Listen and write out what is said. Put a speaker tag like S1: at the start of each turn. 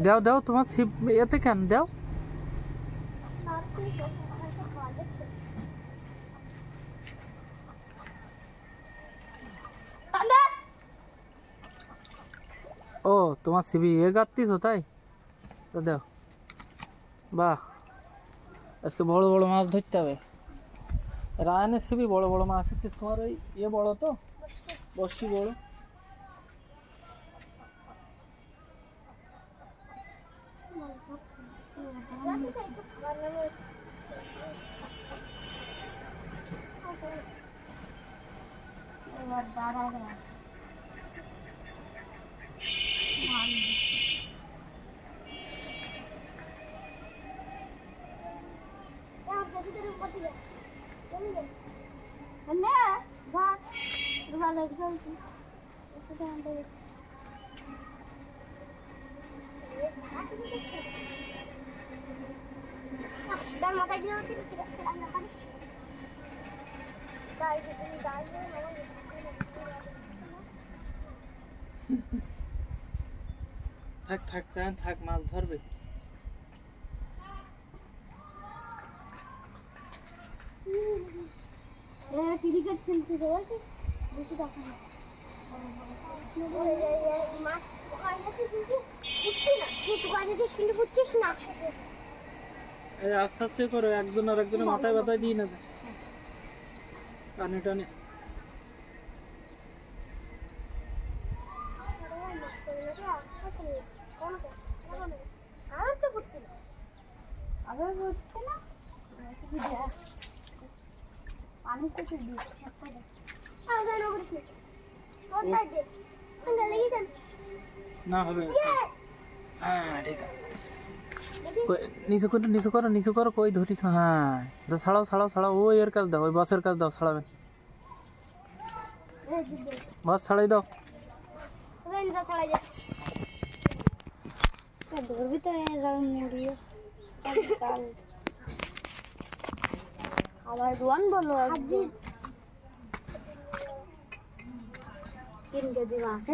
S1: দাও দাও তোমার ছিপ এতে কেন দাও। ও তোমার ছিপি এ গাত্তিছো তাই তো দাও। বাহ আজকে বড় বড় মাছ ধরতে হবে। রায়নের ছিপি বড় বড় মাছ আছে তোমার ওই ইয়ে বড় তো বর্ষি বড়। থাক থাক থাক মাছ ধরবে।
S2: ক্রিকেট খেলতে যাচ্ছে বেশি দেখা না
S1: আস্তে আস্তে করো একজন আর একজনের মাথায় ব্যথায় দিই না টানে টানে। না হবে ঠিক আছে নিচু করো কই ধরিস। হ্যাঁ ছাড়াও ছাড়াও ছাড়াও ওই এর কাজ দাও ওই বাসের কাজ দাও ছাড়াবেন বাস ছাড়াই দাও।
S2: আবার রোয়ান বলো 3 কেজি মাছ।